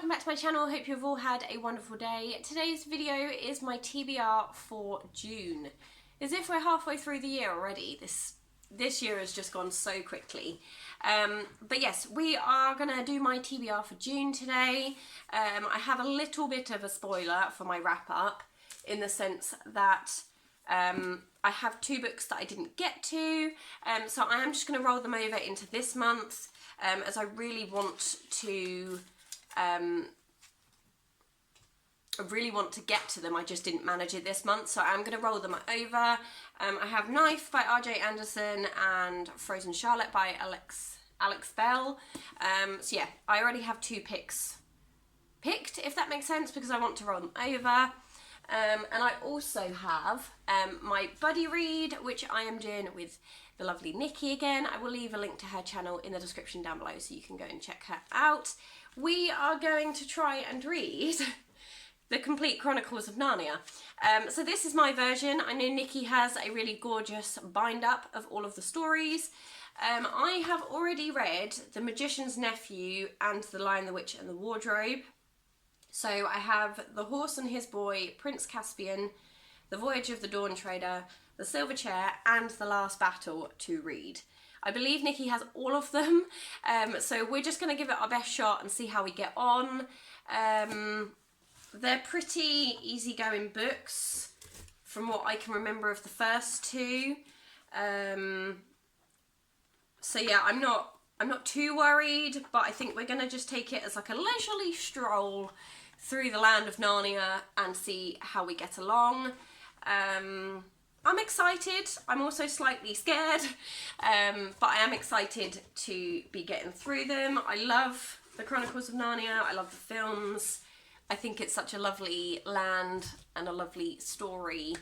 welcome back to my channel. Hope you've all had a wonderful day. Today's video is my TBR for June. As if we're halfway through the year already. This year has just gone so quickly. But yes, we are going to do my TBR for June today. I have a little bit of a spoiler for my wrap up in the sense that I have two books that I didn't get to, so I am just going to roll them over into this month, as I really want to get to them. I just didn't manage it this month, so I'm going to roll them over. I have Knife by R.J. Anderson and Frozen Charlotte by Alex Bell. So yeah, I already have two picks picked, if that makes sense, because I want to roll them over. And I also have my buddy read, which I am doing with the lovely Nikki again. I will leave a link to her channel in the description down below so you can go and check her out. We are going to try and read the complete Chronicles of Narnia. So this is my version. I know Nikki has a really gorgeous bind up of all of the stories. I have already read The Magician's Nephew and The Lion, the Witch and the Wardrobe. So I have The Horse and His Boy, Prince Caspian, The Voyage of the Dawn Trader, The Silver Chair and The Last Battle to read. I believe Nikki has all of them, so we're just going to give it our best shot and see how we get on. They're pretty easygoing books from what I can remember of the first two. So yeah, I'm not too worried, but I think we're going to just take it as like a leisurely stroll through the land of Narnia and see how we get along. I'm excited. I'm also slightly scared, but I am excited to be getting through them. I love the Chronicles of Narnia. I love the films. I think it's such a lovely land and a lovely story.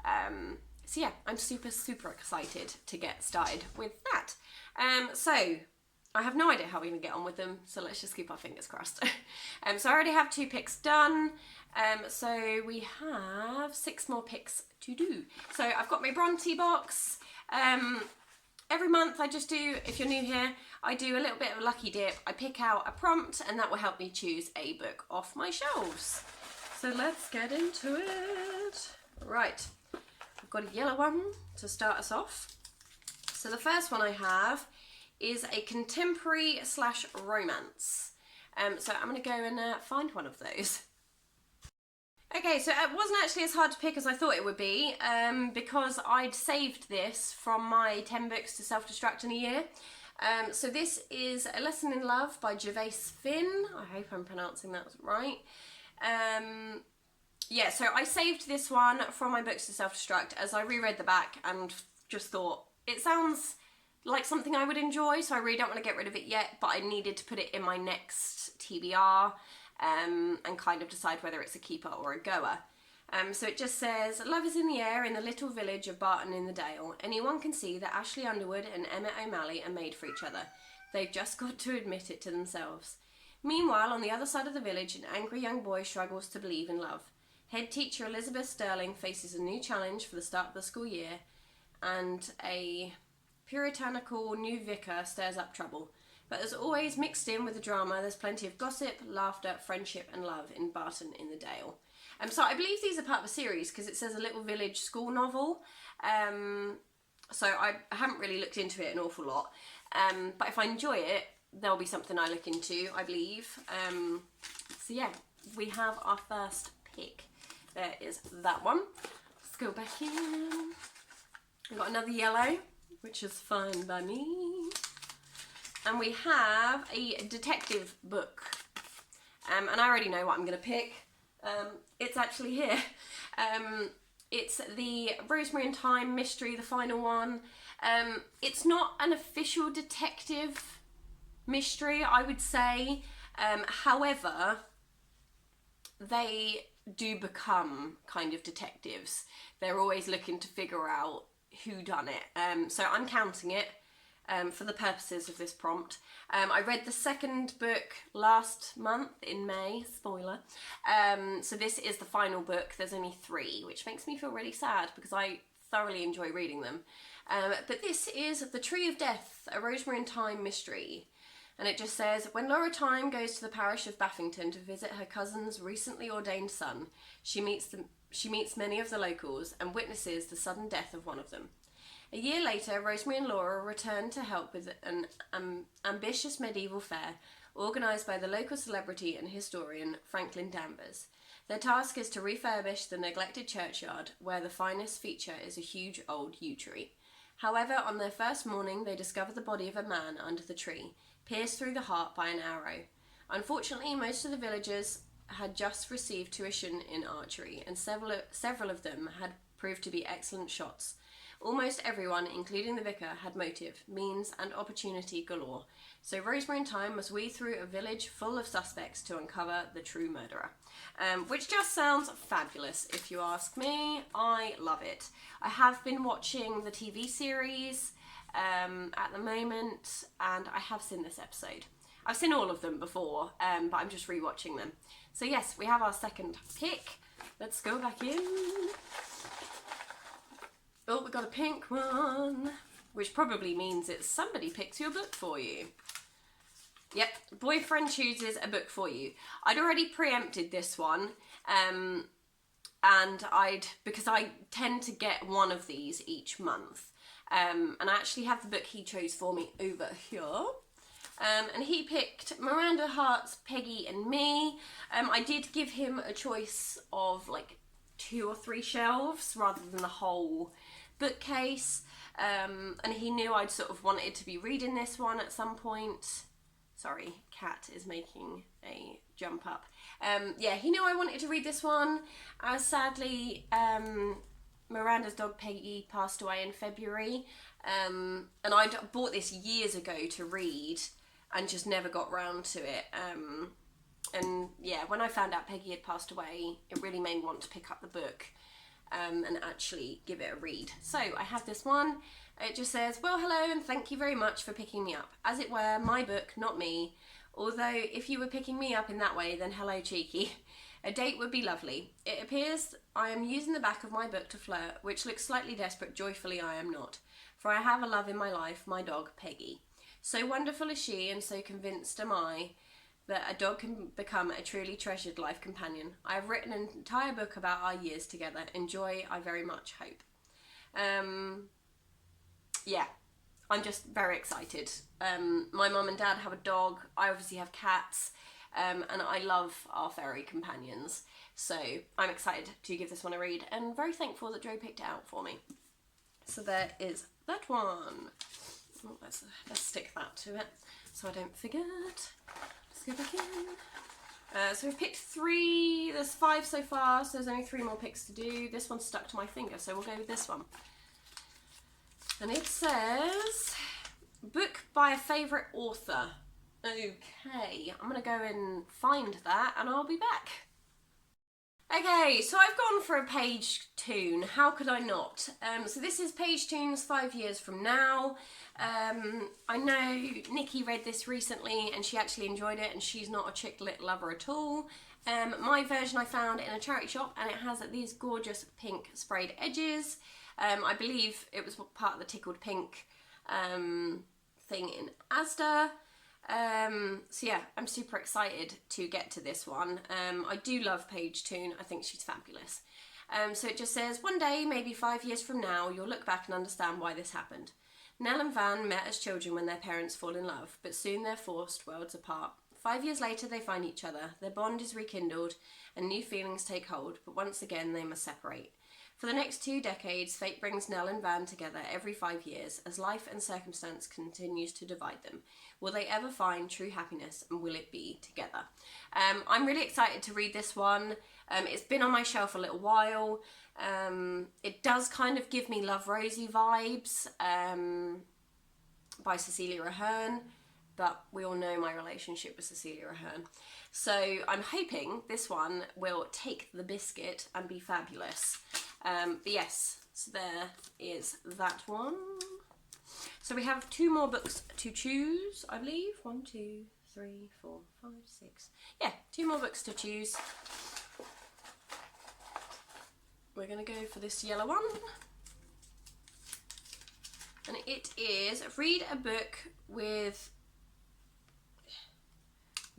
So yeah, I'm super excited to get started with that. So I have no idea how we're going to get on with them, so let's just keep our fingers crossed. So I already have two picks done, so we have 6 more picks to do. So I've got my Bronte box. Every month I just do, if you're new here, I do a little bit of a lucky dip. I pick out a prompt and that will help me choose a book off my shelves. So let's get into it. Right, I've got a yellow one to start us off. So the first one I have is a contemporary / romance. So I'm going to go and find one of those. Okay, so it wasn't actually as hard to pick as I thought it would be, because I'd saved this from my 10 books to self-destruct in a year. So this is A Lesson in Love by Gervais Finn. I hope I'm pronouncing that right. Yeah, so I saved this one from my books to self-destruct as I reread the back and just thought, it sounds like something I would enjoy, so I really don't want to get rid of it yet, but I needed to put it in my next TBR and kind of decide whether it's a keeper or a goer. So it just says, love is in the air in the little village of Barton in the Dale. Anyone can see that Ashley Underwood and Emmett O'Malley are made for each other. They've just got to admit it to themselves. Meanwhile, on the other side of the village, an angry young boy struggles to believe in love. Head teacher Elizabeth Sterling faces a new challenge for the start of the school year, and a puritanical new vicar stirs up trouble. But as always, mixed in with the drama, there's plenty of gossip, laughter, friendship and love in Barton in the Dale. So I believe these are part of a series because it says a little village school novel. So I haven't really looked into it an awful lot. But if I enjoy it, there'll be something I look into, I believe. So yeah, we have our first pick. There is that one. Let's go back in. We've got another yellow, which is fine by me. And we have a detective book. And I already know what I'm going to pick. It's actually here. It's the Rosemary and Thyme mystery, the final one. It's not an official detective mystery, I would say. However, they do become kind of detectives. They're always looking to figure out who done it. So I'm counting it for the purposes of this prompt. I read the second book last month in May, spoiler. So this is the final book. There's only 3, which makes me feel really sad because I thoroughly enjoy reading them. But this is The Tree of Death, a Rosemary and Thyme mystery. And it just says, when Laura Time goes to the parish of Baffington to visit her cousin's recently ordained son, she meets many of the locals and witnesses the sudden death of one of them. A year later, Rosemary and Laura return to help with an ambitious medieval fair organised by the local celebrity and historian Franklin Danvers. Their task is to refurbish the neglected churchyard, where the finest feature is a huge old yew tree. However, on their first morning, they discover the body of a man under the tree, pierced through the heart by an arrow. Unfortunately, most of the villagers had just received tuition in archery, and several of them had proved to be excellent shots. Almost everyone, including the vicar, had motive, means, and opportunity galore, so Rosemary and Time must weave through a village full of suspects to uncover the true murderer. Which just sounds fabulous, if you ask me. I love it. I have been watching the TV series at the moment, and I have seen this episode. I've seen all of them before, but I'm just rewatching them. So yes, we have our second pick. Let's go back in. Oh, we got a pink one, which probably means it's somebody picks your book for you. Yep, boyfriend chooses a book for you. I'd already preempted this one, and because I tend to get one of these each month. And I actually have the book he chose for me over here. And he picked Miranda Hart's Peggy and Me. I did give him a choice of like 2 or 3 shelves rather than the whole bookcase. And he knew I'd sort of wanted to be reading this one at some point. Sorry, cat is making a jump up. Yeah, he knew I wanted to read this one. Sadly, Miranda's dog Peggy passed away in February. And I'd bought this years ago to read and just never got round to it. And yeah, when I found out Peggy had passed away, it really made me want to pick up the book and actually give it a read. So I have this one. It just says, well, hello, and thank you very much for picking me up. As it were, my book, not me. Although, if you were picking me up in that way, then hello, cheeky. A date would be lovely. It appears I am using the back of my book to flirt, which looks slightly desperate. Joyfully, I am not. For I have a love in my life, my dog, Peggy. So wonderful is she, and so convinced am I that a dog can become a truly treasured life companion. I have written an entire book about our years together. Enjoy, I very much hope. Yeah, I'm just very excited. My mum and dad have a dog. I obviously have cats, and I love our furry companions. So I'm excited to give this one a read, and very thankful that Joe picked it out for me. So there is that one. Oh, let's stick that to it so I don't forget. Let's go back in. So we've picked 3. There's 5 so far, so there's only 3 more picks to do. This one's stuck to my finger, so we'll go with this one. And it says, book by a favourite author. Okay, I'm going to go and find that and I'll be back. Okay, so I've gone for a page tune. How could I not? So this is Page Tunes 5 years from now. I know Nikki read this recently and she actually enjoyed it, and she's not a chick lit lover at all. My version I found in a charity shop, and it has these gorgeous pink sprayed edges. I believe it was part of the Tickled Pink thing in Asda. So yeah, I'm super excited to get to this one. I do love Paige Toon. I think she's fabulous. So it just says, one day, maybe 5 years from now, you'll look back and understand why this happened. Nell and Van met as children when their parents fall in love, but soon they're forced worlds apart. 5 years later, they find each other. Their bond is rekindled and new feelings take hold, but once again, they must separate. For the next 2 decades, fate brings Nell and Van together every 5 years as life and circumstance continues to divide them. Will they ever find true happiness, and will it be together? I'm really excited to read this one. It's been on my shelf a little while. It does kind of give me Love Rosie vibes by Cecilia Ahern, but we all know my relationship with Cecilia Ahern. So I'm hoping this one will take the biscuit and be fabulous. But yes, so there is that one. So we have 2 more books to choose, I believe. 1, 2, 3, 4, 5, 6. Yeah, 2 more books to choose. We're going to go for this yellow one. And it is Read a Book with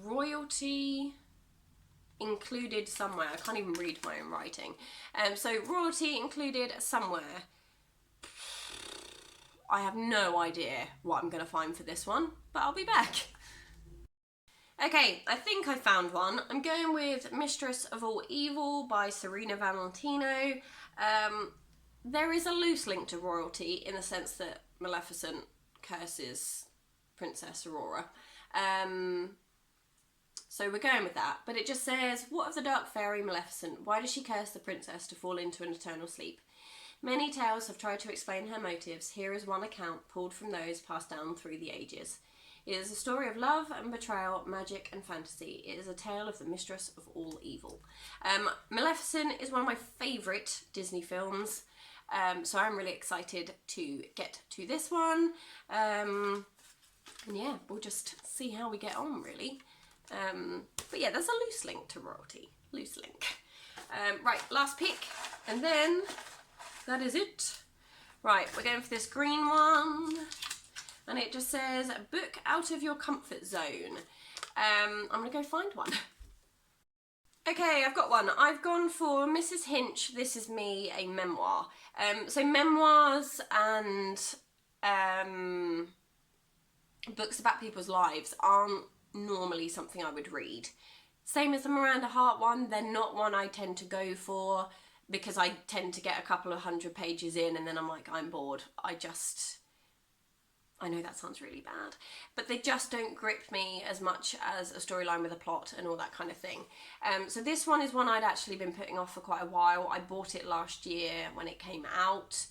royalty included somewhere. I can't even read my own writing. So royalty included somewhere. I have no idea what I'm going to find for this one, but I'll be back. Okay, I think I found one. I'm going with Mistress of All Evil by Serena Valentino. There is a loose link to royalty in the sense that Maleficent curses Princess Aurora. So we're going with that. But it just says, what of the dark fairy Maleficent? Why does she curse the princess to fall into an eternal sleep? Many tales have tried to explain her motives. Here is one account pulled from those passed down through the ages. It is a story of love and betrayal, magic and fantasy. It is a tale of the Mistress of All Evil. Maleficent is one of my favourite Disney films, so I'm really excited to get to this one. And yeah, we'll just see how we get on, really. But yeah, there's a loose link to royalty. Loose link. Right, last pick, and then that is it. Right, we're going for this green one. And it just says, book out of your comfort zone. I'm going to go find one. Okay, I've got one. I've gone for Mrs. Hinch, This Is Me, a memoir. So memoirs and books about people's lives aren't normally something I would read. Same as the Miranda Hart one, they're not one I tend to go for because I tend to get a couple of 100 pages in and then I'm like, I'm bored. I know that sounds really bad, but they just don't grip me as much as a storyline with a plot and all that kind of thing. So this one is one I'd actually been putting off for quite a while. I bought it last year when it came out.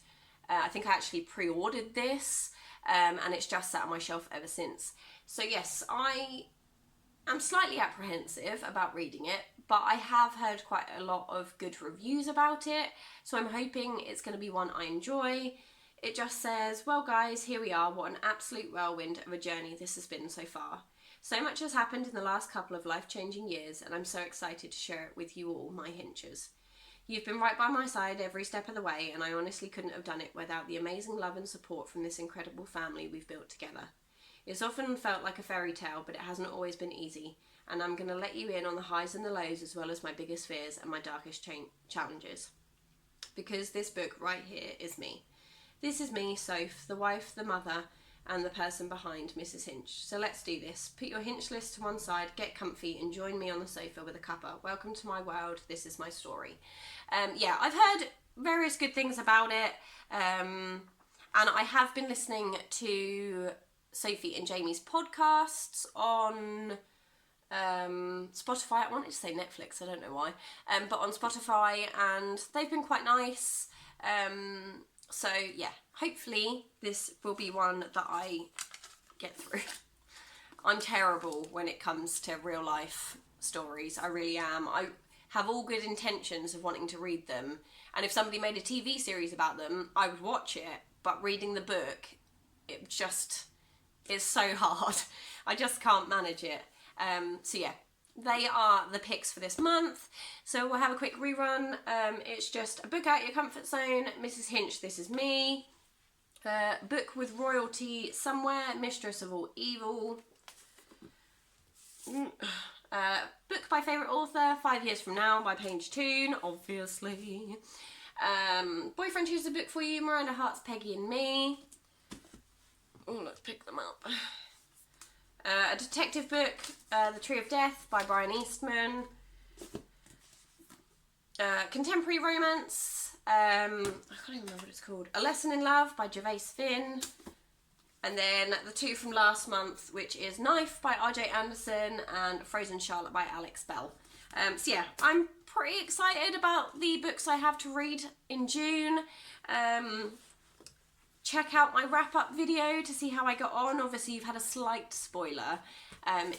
I think I actually pre-ordered this, and it's just sat on my shelf ever since. So yes, I am slightly apprehensive about reading it, but I have heard quite a lot of good reviews about it, so I'm hoping it's going to be one I enjoy. It just says, well guys, here we are, what an absolute whirlwind of a journey this has been so far. So much has happened in the last couple of life-changing years, and I'm so excited to share it with you all, my Hinchers. You've been right by my side every step of the way, and I honestly couldn't have done it without the amazing love and support from this incredible family we've built together. It's often felt like a fairy tale, but it hasn't always been easy, and I'm going to let you in on the highs and the lows as well as my biggest fears and my darkest challenges. Because this book right here is me. This is me, Soph, the wife, the mother, and the person behind Mrs. Hinch. So let's do this. Put your Hinch list to one side, get comfy, and join me on the sofa with a cuppa. Welcome to my world. This is my story. Yeah, I've heard various good things about it, and I have been listening to Sophie and Jamie's podcasts on Spotify. I wanted to say Netflix, I don't know why, but on Spotify, and they've been quite nice. So yeah, hopefully this will be one that I get through. I'm terrible when it comes to real life stories, I really am. I have all good intentions of wanting to read them, and if somebody made a TV series about them, I would watch it, but reading the book, it just is so hard. I just can't manage it. So yeah, they are the picks for this month. So we'll have a quick rerun. It's just a book out your comfort zone, Mrs. Hinch, This Is Me. Book with royalty somewhere, Mistress of All Evil. Book by favourite author, 5 Years From Now by Paige Toon, obviously. Boyfriend Chooses a Book For You, Miranda Hart's Peggy and Me. Oh, let's pick them up. A detective book, The Tree of Death by Brian Eastman. Contemporary romance, I can't even remember what it's called. A Lesson in Love by Gervais Finn. And then the two from last month, which is Knife by R.J. Anderson and Frozen Charlotte by Alex Bell. So yeah, I'm pretty excited about the books I have to read in June. Check out my wrap-up video to see how I got on. Obviously, you've had a slight spoiler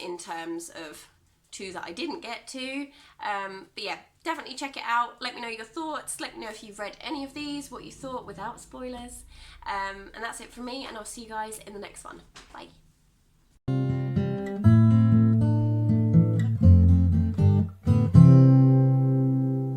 in terms of two that I didn't get to. But yeah, definitely check it out. Let me know your thoughts. Let me know if you've read any of these, what you thought without spoilers. And that's it from me, and I'll see you guys in the next one. Bye.